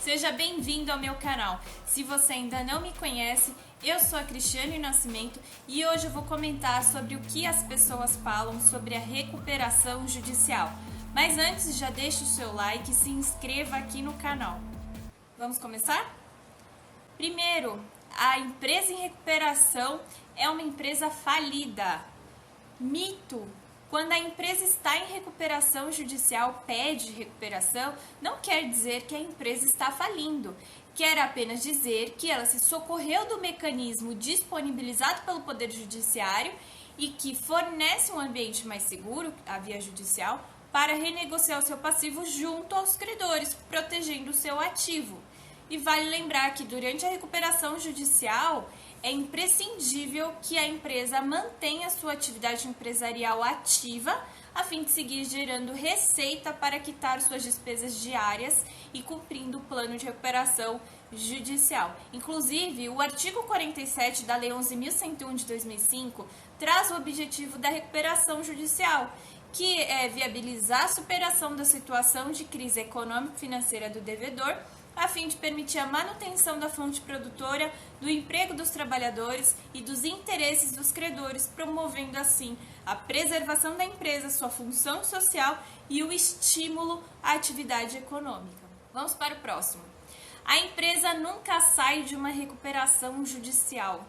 Seja bem-vindo ao meu canal. Se você ainda não me conhece, eu sou a Cristiane Nascimento e hoje eu vou comentar sobre o que as pessoas falam sobre a recuperação judicial. Mas antes, já deixe o seu like e se inscreva aqui no canal. Vamos começar? Primeiro, a empresa em recuperação é uma empresa falida. Mito. Quando a empresa está em recuperação judicial, pede recuperação, não quer dizer que a empresa está falindo. Quer apenas dizer que ela se socorreu do mecanismo disponibilizado pelo Poder Judiciário e que fornece um ambiente mais seguro, a via judicial, para renegociar o seu passivo junto aos credores, protegendo o seu ativo. E vale lembrar que durante a recuperação judicial é imprescindível que a empresa mantenha sua atividade empresarial ativa a fim de seguir gerando receita para quitar suas despesas diárias e cumprindo o plano de recuperação judicial. Inclusive, o artigo 47 da Lei 11.101 de 2005 traz o objetivo da recuperação judicial, que é viabilizar a superação da situação de crise econômico-financeira do devedor, a fim de permitir a manutenção da fonte produtora, do emprego dos trabalhadores e dos interesses dos credores, promovendo assim a preservação da empresa, sua função social e o estímulo à atividade econômica. Vamos para o próximo. A empresa nunca sai de uma recuperação judicial.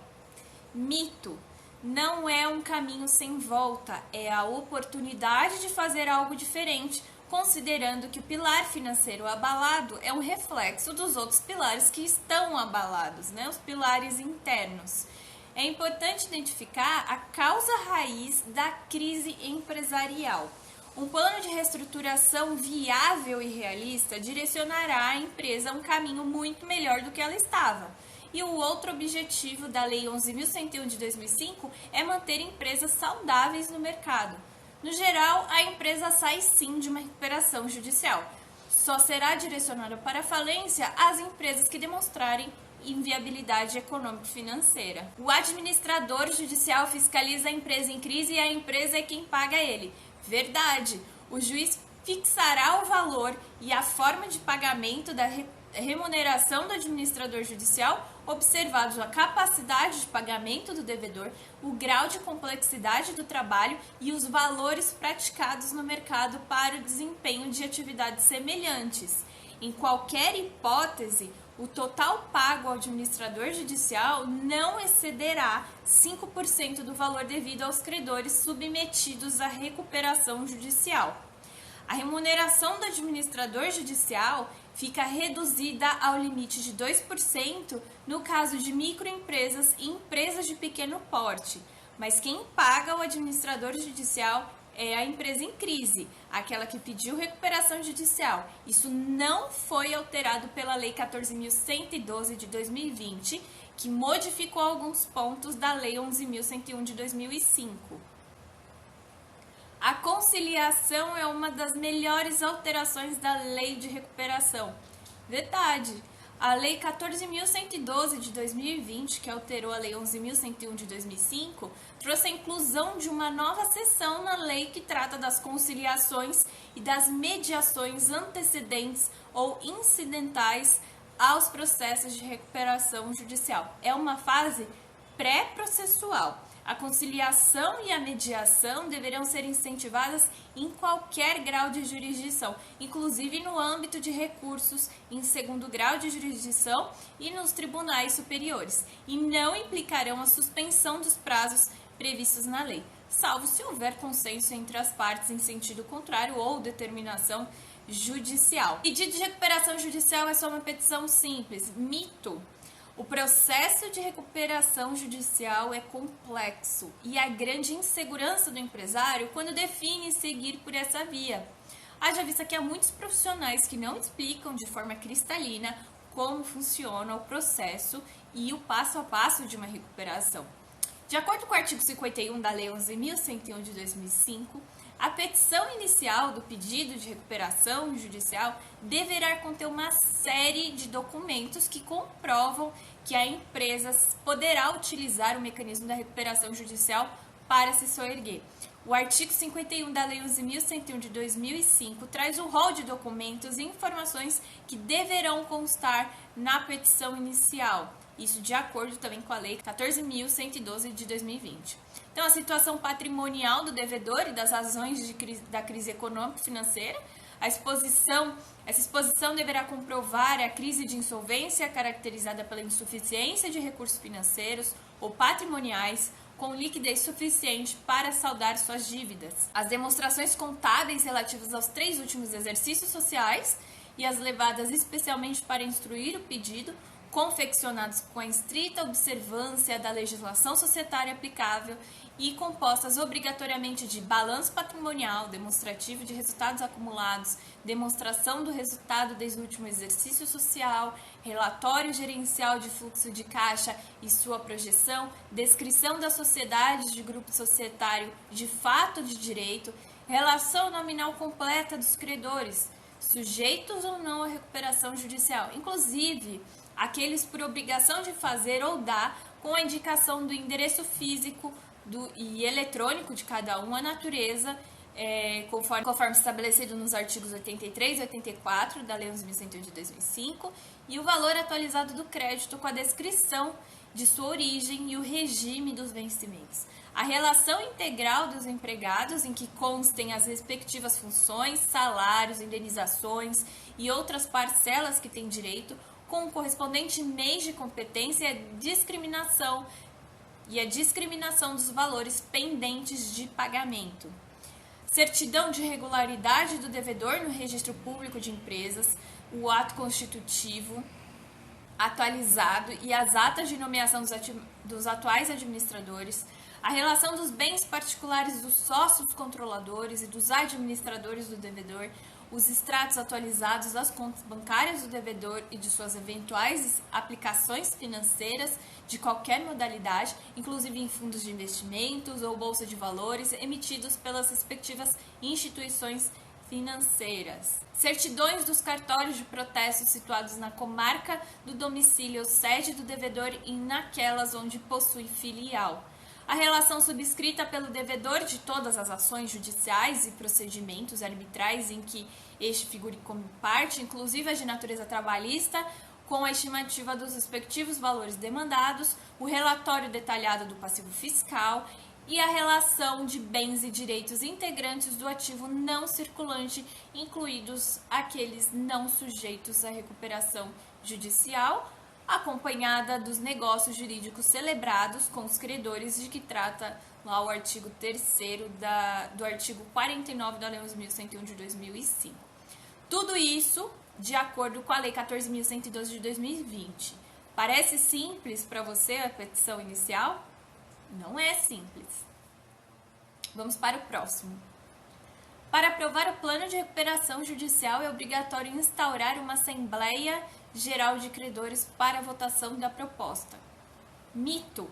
Mito. Não é um caminho sem volta, é a oportunidade de fazer algo diferente, considerando que o pilar financeiro abalado é um reflexo dos outros pilares que estão abalados, os pilares internos. É importante identificar a causa raiz da crise empresarial. Um plano de reestruturação viável e realista direcionará a empresa a um caminho muito melhor do que ela estava. E o outro objetivo da Lei 11.101 de 2005 é manter empresas saudáveis no mercado. No geral, a empresa sai sim de uma recuperação judicial. Só será direcionada para a falência as empresas que demonstrarem inviabilidade econômico-financeira. O administrador judicial fiscaliza a empresa em crise e a empresa é quem paga ele. Verdade. O juiz fixará o valor e a forma de pagamento da remuneração do administrador judicial, observados a capacidade de pagamento do devedor, o grau de complexidade do trabalho e os valores praticados no mercado para o desempenho de atividades semelhantes. Em qualquer hipótese, o total pago ao administrador judicial não excederá 5% do valor devido aos credores submetidos à recuperação judicial. A remuneração do administrador judicial fica reduzida ao limite de 2% no caso de microempresas e empresas de pequeno porte, mas quem paga o administrador judicial é a empresa em crise, aquela que pediu recuperação judicial. Isso não foi alterado pela Lei 14.112 de 2020, que modificou alguns pontos da Lei 11.101 de 2005. A conciliação é uma das melhores alterações da lei de recuperação. Verdade. A Lei 14.112 de 2020, que alterou a Lei 11.101 de 2005, trouxe a inclusão de uma nova seção na lei que trata das conciliações e das mediações antecedentes ou incidentais aos processos de recuperação judicial. É uma fase pré-processual. A conciliação e a mediação deverão ser incentivadas em qualquer grau de jurisdição, inclusive no âmbito de recursos em segundo grau de jurisdição e nos tribunais superiores, e não implicarão a suspensão dos prazos previstos na lei, salvo se houver consenso entre as partes em sentido contrário ou determinação judicial. Pedido de recuperação judicial é só uma petição simples. Mito. O processo de recuperação judicial é complexo e há grande insegurança do empresário quando define seguir por essa via. Haja vista que há muitos profissionais que não explicam de forma cristalina como funciona o processo e o passo a passo de uma recuperação. De acordo com o artigo 51 da Lei 11.101 de 2005, a petição inicial do pedido de recuperação judicial deverá conter uma série de documentos que comprovam que a empresa poderá utilizar o mecanismo da recuperação judicial para se soerguer. O artigo 51 da Lei 11.101 de 2005 traz o rol de documentos e informações que deverão constar na petição inicial. Isso de acordo também com a Lei 14.112 de 2020. Então, a situação patrimonial do devedor e das razões da crise econômica e financeira. Essa exposição deverá comprovar a crise de insolvência caracterizada pela insuficiência de recursos financeiros ou patrimoniais com liquidez suficiente para saldar suas dívidas. As demonstrações contábeis relativas aos 3 últimos exercícios sociais e as levadas especialmente para instruir o pedido, confeccionados com a estrita observância da legislação societária aplicável e compostas obrigatoriamente de balanço patrimonial, demonstrativo de resultados acumulados, demonstração do resultado desde o último exercício social, relatório gerencial de fluxo de caixa e sua projeção, descrição das sociedades de grupo societário de fato de direito, relação nominal completa dos credores, sujeitos ou não à recuperação judicial, inclusive aqueles por obrigação de fazer ou dar, com a indicação do endereço físico e eletrônico de cada um, a natureza, conforme estabelecido nos artigos 83 e 84 da Lei 11.101 de 2005, e o valor atualizado do crédito com a descrição de sua origem e o regime dos vencimentos. A relação integral dos empregados, em que constem as respectivas funções, salários, indenizações e outras parcelas que têm direito, com o correspondente mês de competência e a discriminação dos valores pendentes de pagamento. Certidão de regularidade do devedor no registro público de empresas, o ato constitutivo atualizado e as atas de nomeação dos atuais administradores, a relação dos bens particulares dos sócios controladores e dos administradores do devedor, os extratos atualizados das contas bancárias do devedor e de suas eventuais aplicações financeiras de qualquer modalidade, inclusive em fundos de investimentos ou bolsa de valores, emitidos pelas respectivas instituições financeiras. Certidões dos cartórios de protesto situados na comarca do domicílio ou sede do devedor e naquelas onde possui filial. A relação subscrita pelo devedor de todas as ações judiciais e procedimentos arbitrais em que este figure como parte, inclusive as de natureza trabalhista, com a estimativa dos respectivos valores demandados, o relatório detalhado do passivo fiscal e a relação de bens e direitos integrantes do ativo não circulante, incluídos aqueles não sujeitos à recuperação judicial, acompanhada dos negócios jurídicos celebrados com os credores, de que trata lá o artigo 3º do artigo 49 da Lei 11.101 de 2005. Tudo isso de acordo com a Lei 14.112 de 2020. Parece simples para você a petição inicial? Não é simples. Vamos para o próximo. Para aprovar o plano de recuperação judicial, é obrigatório instaurar uma Assembleia Geral de Credores para a votação da proposta. Mito.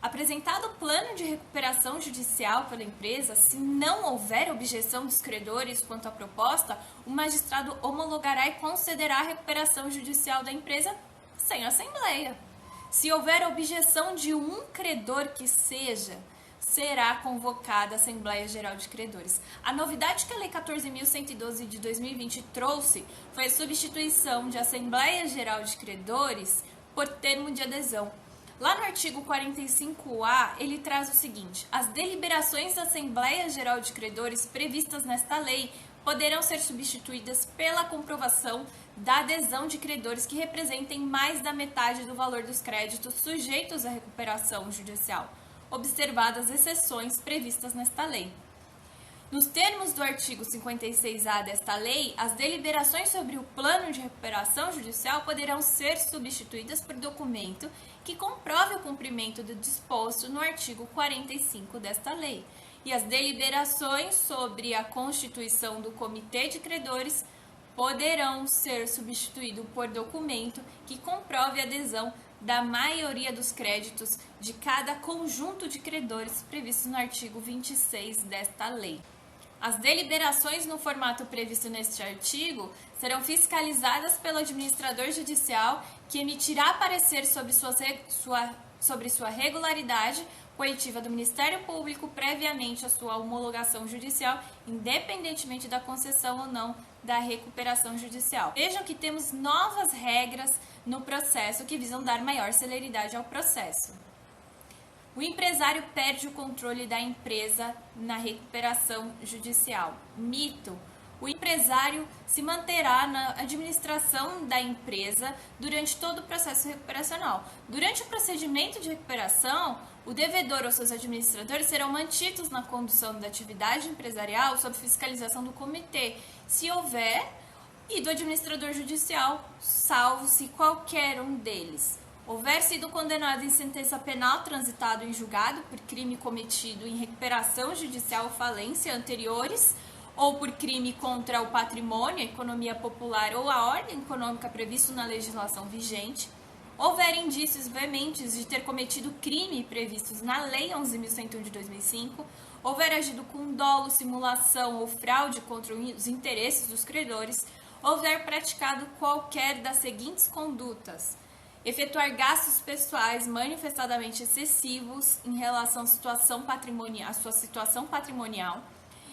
Apresentado o plano de recuperação judicial pela empresa, se não houver objeção dos credores quanto à proposta, o magistrado homologará e concederá a recuperação judicial da empresa sem assembleia. Se houver objeção de um credor que seja, será convocada a Assembleia Geral de Credores. A novidade que a Lei 14.112 de 2020 trouxe foi a substituição de Assembleia Geral de Credores por termo de adesão. Lá no artigo 45A, ele traz o seguinte: as deliberações da Assembleia Geral de Credores previstas nesta lei poderão ser substituídas pela comprovação da adesão de credores que representem mais da metade do valor dos créditos sujeitos à recuperação judicial, observadas exceções previstas nesta lei. Nos termos do artigo 56A desta lei, as deliberações sobre o plano de recuperação judicial poderão ser substituídas por documento que comprove o cumprimento do disposto no artigo 45 desta lei. E as deliberações sobre a constituição do Comitê de Credores poderão ser substituídos por documento que comprove a adesão da maioria dos créditos de cada conjunto de credores previstos no artigo 26 desta lei. As deliberações no formato previsto neste artigo serão fiscalizadas pelo administrador judicial, que emitirá parecer sobre sua regularidade coitiva do Ministério Público previamente à sua homologação judicial, independentemente da concessão ou não da recuperação judicial. Vejam que temos novas regras no processo que visam dar maior celeridade ao processo. O empresário perde o controle da empresa na recuperação judicial. Mito. O empresário se manterá na administração da empresa durante todo o processo recuperacional. Durante o procedimento de recuperação, o devedor ou seus administradores serão mantidos na condução da atividade empresarial sob fiscalização do comitê, se houver, e do administrador judicial, salvo se qualquer um deles houver sido condenado em sentença penal transitado em julgado por crime cometido em recuperação judicial ou falência anteriores, ou por crime contra o patrimônio, a economia popular ou a ordem econômica previsto na legislação vigente, houver indícios veementes de ter cometido crime previstos na Lei 11.101 de 2005, houver agido com dolo, simulação ou fraude contra os interesses dos credores, houver praticado qualquer das seguintes condutas: efetuar gastos pessoais manifestadamente excessivos em relação à sua situação patrimonial,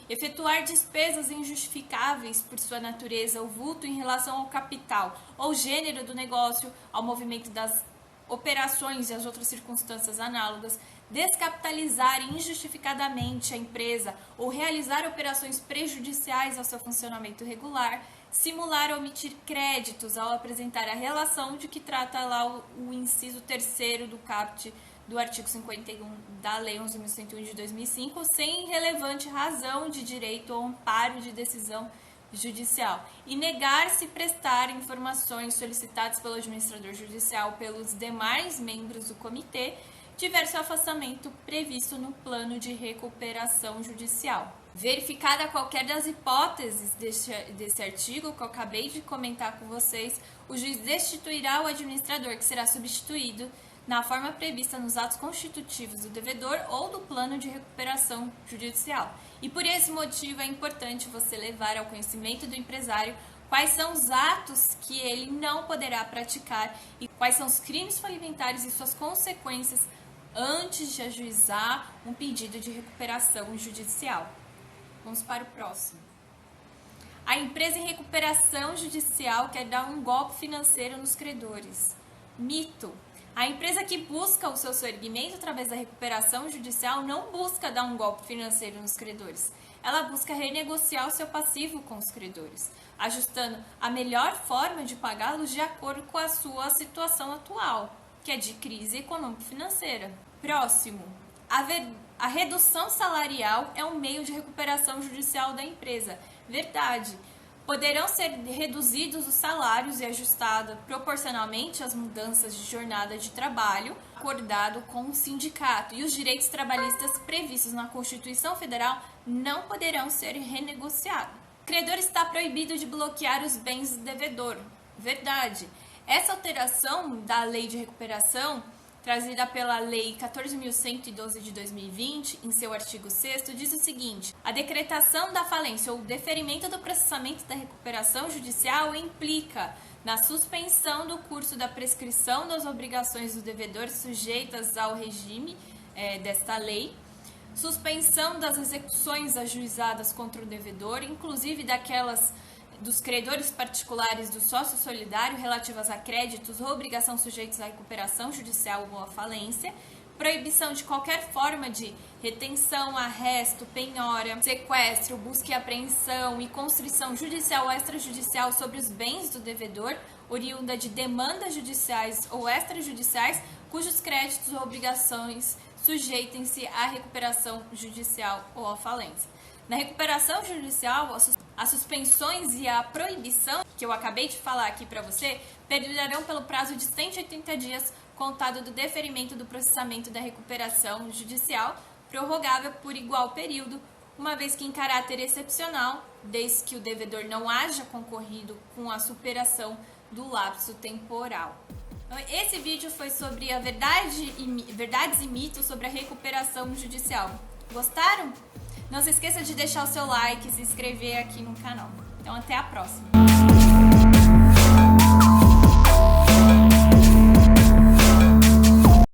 efetuar despesas injustificáveis por sua natureza ou vulto em relação ao capital ou gênero do negócio, ao movimento das operações e às outras circunstâncias análogas, descapitalizar injustificadamente a empresa ou realizar operações prejudiciais ao seu funcionamento regular, simular ou omitir créditos ao apresentar a relação de que trata lá o inciso 3º do caput do artigo 51 da Lei 11.101 de 2005, sem relevante razão de direito ou amparo de decisão judicial, e negar-se prestar informações solicitadas pelo administrador judicial pelos demais membros do comitê, tiver seu afastamento previsto no plano de recuperação judicial. Verificada qualquer das hipóteses desse artigo que eu acabei de comentar com vocês, o juiz destituirá o administrador, que será substituído na forma prevista nos atos constitutivos do devedor ou do plano de recuperação judicial. E por esse motivo é importante você levar ao conhecimento do empresário quais são os atos que ele não poderá praticar e quais são os crimes falimentares e suas consequências antes de ajuizar um pedido de recuperação judicial. Vamos para o próximo. A empresa em recuperação judicial quer dar um golpe financeiro nos credores. Mito. A empresa que busca o seu soerguimento através da recuperação judicial não busca dar um golpe financeiro nos credores. Ela busca renegociar o seu passivo com os credores, ajustando a melhor forma de pagá-los de acordo com a sua situação atual, que é de crise econômico-financeira. Próximo. A redução salarial é um meio de recuperação judicial da empresa. Verdade. Poderão ser reduzidos os salários e ajustado proporcionalmente às mudanças de jornada de trabalho acordado com o sindicato, e os direitos trabalhistas previstos na Constituição Federal não poderão ser renegociados. O credor está proibido de bloquear os bens do devedor. Verdade. Essa alteração da lei de recuperação, trazida pela Lei 14.112 de 2020, em seu artigo 6º, diz o seguinte: a decretação da falência ou deferimento do processamento da recuperação judicial implica na suspensão do curso da prescrição das obrigações do devedor sujeitas ao regime desta lei, suspensão das execuções ajuizadas contra o devedor, inclusive daquelas dos credores particulares do sócio solidário relativas a créditos ou obrigação sujeitos à recuperação judicial ou à falência, proibição de qualquer forma de retenção, arresto, penhora, sequestro, busca e apreensão e constrição judicial ou extrajudicial sobre os bens do devedor, oriunda de demandas judiciais ou extrajudiciais, cujos créditos ou obrigações sujeitem-se à recuperação judicial ou à falência. Na recuperação judicial, as suspensões e a proibição, que eu acabei de falar aqui para você, perdurarão pelo prazo de 180 dias contado do deferimento do processamento da recuperação judicial, prorrogável por igual período, uma vez que em caráter excepcional, desde que o devedor não haja concorrido com a superação do lapso temporal. Esse vídeo foi sobre a verdades e mitos sobre a recuperação judicial. Gostaram? Não se esqueça de deixar o seu like e se inscrever aqui no canal. Então, até a próxima!